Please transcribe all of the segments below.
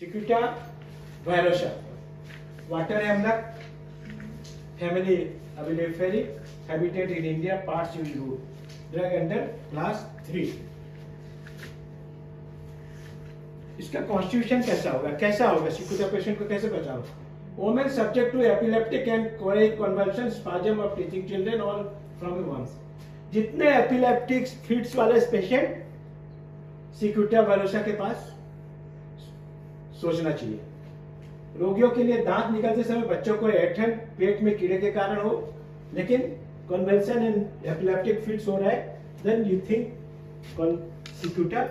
Cicuta virosa, water amla, family Abiliferi, habitat in India, parts used root. Drug under class 3. इसका constitution कैसा होगा सिकुटा patient को कैसे बचाओ? Women subject to epileptic and choreic convulsion spasm of teething children और from once. जितने epileptic fits वाले patient Cicuta virosa के पास सोचना चाहिए. रोगियों के लिए दांत निकालते समय बच्चों को ऐंठन पेट में कीड़े के कारण हो, लेकिन कन्वल्शन एंड एपिलेप्टिक फिट्स हो रहा है, then you think Cicuta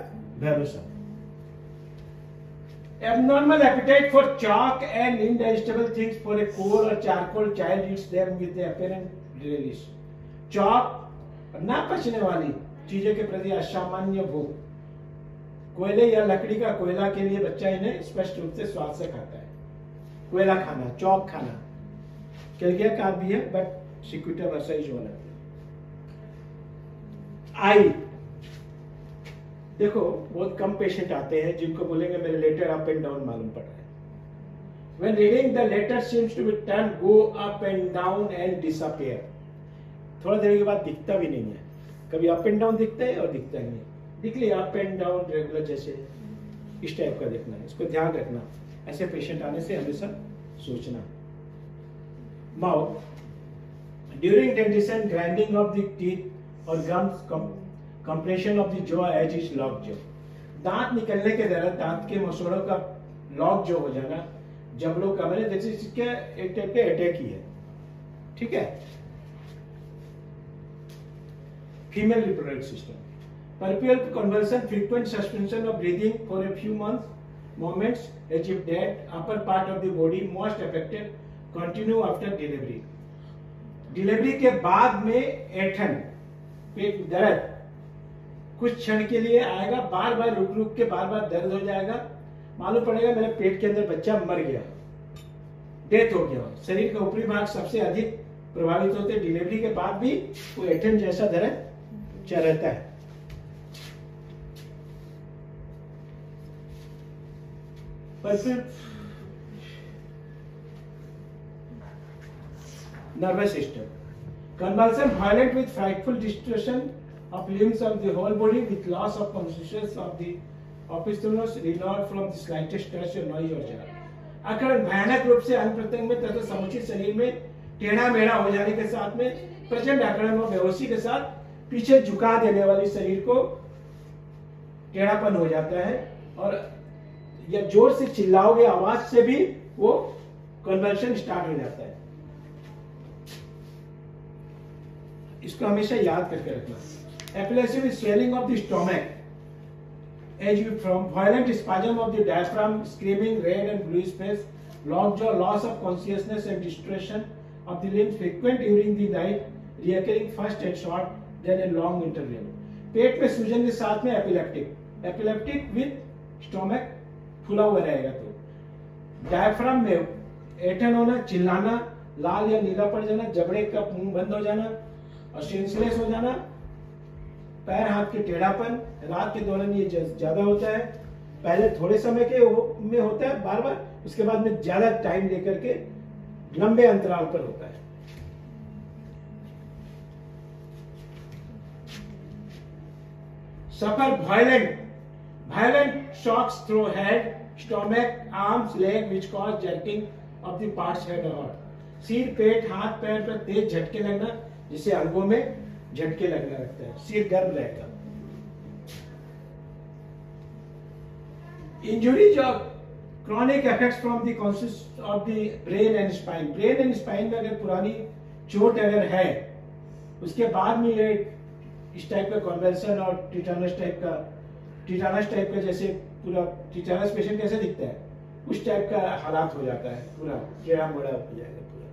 virosa. Abnormal appetite for chalk and indigestible things for a coal or charcoal child eats them with the apparent relish. Chalk ना पचने वाली चीजों के प्रति असामान्य भूख, कोयले या लकड़ी का कोयला के लिए बच्चा इन्हें स्पष्ट रूप से स्वाद से खाता है. कोयला खाना, चौक खाना, कैल्गिया का भी है, बट सिकुटा वर्सा इज वन. आई देखो, बहुत कम पेशेंट आते हैं जिनको बोलेंगे मेरे लेटर अप एंड डाउन मालूम पड़ रहा है. When reading the letter seems to be turned go up and down and disappear. थोड़ा देर के बाद दिखता भी नहीं है. कभी अप एंड डाउन दिखता है और दिखता नहीं. दिख लिया अप एंड डाउन रेगुलर, जैसे इस टाइप का देखना है. इसको ध्यान रखना. ऐसे पेशेंट आने से हमेशा सोचना. Mouth during dentition grinding of the teeth और gums compression of the jaw as is lockjaw. दांत निकलने के दौरान दांत के मसोड़ों का लॉक जो हो जाना, जबड़ों का मैंने जैसे एक टाइप का अटैक ही है. ठीक है. Female reproductive system puerperal conversion frequent suspension of breathing for a few months moments as if dead upper part of the body most affected continue after delivery. Delivery के बाद में ऐंठन, पेट दर्द कुछ क्षण के लिए आएगा, बार बार रुक रुक के बार बार दर्द हो जाएगा. मालूम पड़ेगा मेरे पेट के अंदर बच्चा मर गया, डेथ हो गया. शरीर का ऊपरी भाग सबसे अधिक प्रभावित होते. डिलीवरी के बाद भी वो ऐंठन जैसा दर्द चल रहता है. पर फिर nervous system convulsion violent with frightful distortion of limbs of the whole body with loss of consciousness of the opistholos renewed from the slightest touch or noise or jar. आक्रमण भयानक रूप से अंग प्रत्यंग में तथा समुचित शरीर में टेढ़ा मेढ़ा हो जाने के साथ में प्रचंड आक्रमण और बेहोशी के साथ पीछे झुका देने वाली शरीर को टेढ़ापन हो जाता है, और या जोर से चिल्लाओगे आवाज से भी वो कन्वर्शन स्टार्ट हो जाता है. इसको हमेशा याद करके रखना. Epilepsy with swelling of the stomach, as from violent spasm of the diaphragm, screaming, red and bluish face, lockjaw, loss of consciousness and distortion of the limbs frequent during the night, reoccurring first at short, then a long interval. पेट में सूजन के साथ में epileptic with stomach फुला हुआ रहेगा. तो diaphragm में ऐंठन होना, चिल्लाना, लाल या नीला पड़ जाना, जबड़े का मुंह बंद हो जाना और सेंसलेस हो जाना, पैर हाथ के टेढ़ापन. रात के दौरान ये ज्यादा होता है. पहले थोड़े समय के में होता है बार बार, उसके बाद में ज्यादा टाइम लेकर के लंबे अंतराल पर होता है. सफर violent shocks through head, stomach, arms, leg which cause jerking of the parts head or heart. सिर, पेट, हाथ, पैर पर तेज झटके लगना, जिससे अंगों में झटके लगने लगता है. सिर गर्म रहेगा. Injuries of chronic effects from the consist of the brain and spine. Brain and spine में अगर पुरानी चोट अगर है, उसके बाद में ये इस टाइप का कन्वल्सन और टिटानस टाइप का जैसे पूरा टिटानस पेशेंट कैसे दिखता है, उस टाइप का हालात हो जाता है. पूरा टेढ़ा मोड़ा हो जाएगा. पूरा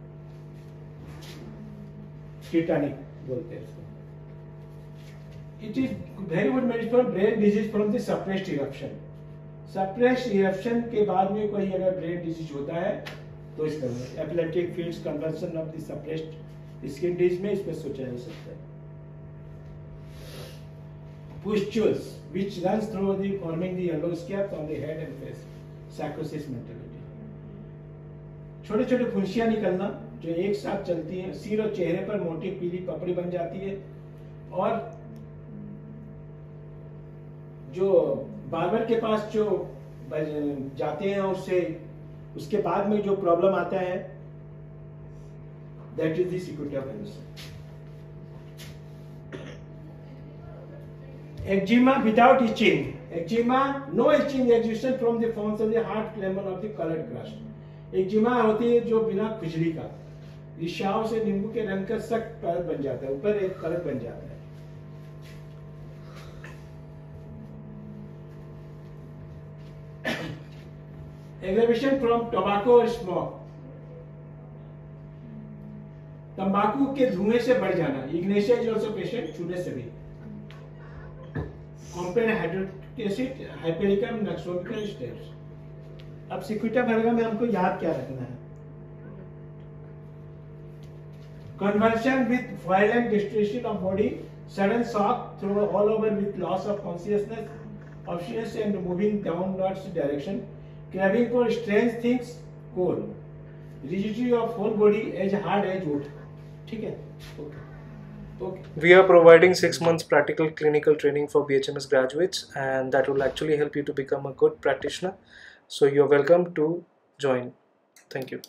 टिटानिक बोलते हैं इसको. It is very good medicine for brain disease from the suppressed eruption. Suppressed eruption के बाद में कोई अगर ब्रेन डिजीज होता है तो इस तरह epileptic fits, conversion of the suppressed skin disease में इसमें सोचा जा सकता है. pustules which runs through the forming the yellow scabs on the head and face. साइकोसिस मेंटालिटी। छोटे छोटे फुंसियां निकलना जो एक साथ चलती हैं, सिर और चेहरे पर मोटी पीली पपड़ी बन जाती है, और जो बार्बर के पास जो जाते हैं उसके बाद में जो प्रॉब्लम आता है, that is the Cicuta virosa. Eczema without itching. Eczema, no itching existence from the forms of the hard lemon of the colored crust. Eczema होती है जो बिना खुजली का, रिशाव से नींबू के रंग का सख्त परत बन जाता है, ऊपर एक परत बन जाता है। एग्रेवेशन फ्रॉम टोबैको और स्मोक, तंबाकू के धुएं से बढ़ जाना। इग्नेशिया इज आल्सो पेशेंट छूने से भी। Complain hydrochloric acid, hypericum, nux vomica steps. अब सिकुटिया वर्गा में हमको याद क्या रखना है? Convulsion with violent distraction of body, sudden shock through all over with loss of consciousness, obsession and moving downwards direction, craving for strange things, cold, rigidity of whole body as hard as wood. ठीक है? Okay. We are providing 6 months practical clinical training for BHMS graduates, and that will actually help you to become a good practitioner. So you're welcome to join. Thank you.